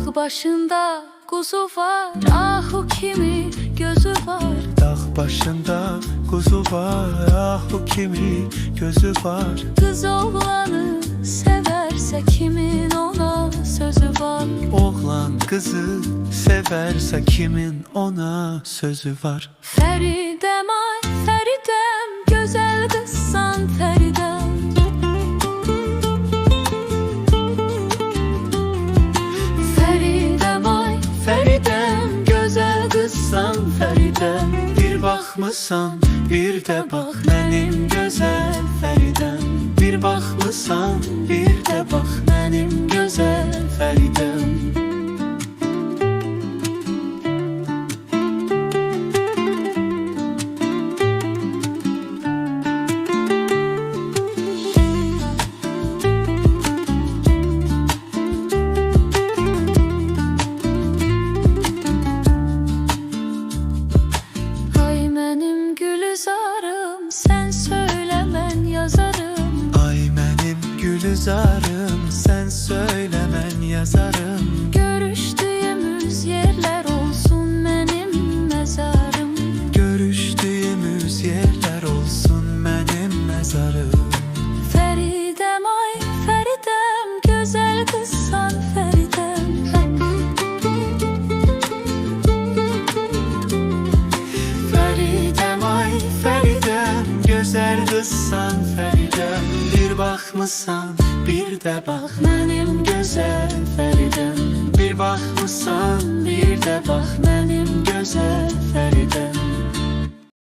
Dağ başında kuzu var, ah o kimi gözü var. Dağ başında kuzu var, ah o kimi gözü var. Kız oğlanı severse kimin ona sözü var. Oğlan kızı severse kimin ona sözü var. Feridem ay Feridem, güzel kızsan Feridem. Feridem ay Feridem, güzel kızsan Feridem. Bir bakmısan bir de bak benim güzel Feridem. Bir bakmısan bir de bak benim güzel Feridem. ay benim Gülizarım, sen söyle ben yazarım. Ay benim Gülizarım, sen söyle ben yazarım. Görüştüğümüz yerler olsun benim mezarım. Görüştüğümüz yerler olsun benim mezarım. Feridem ay Feridem, güzel kızsan Feridem. Feridem ay Feridem, güzel kızsan Feridem. Bir bakmısan bir de bak benim güzel Feridem. Bir bakmısan bir de bak benim güzel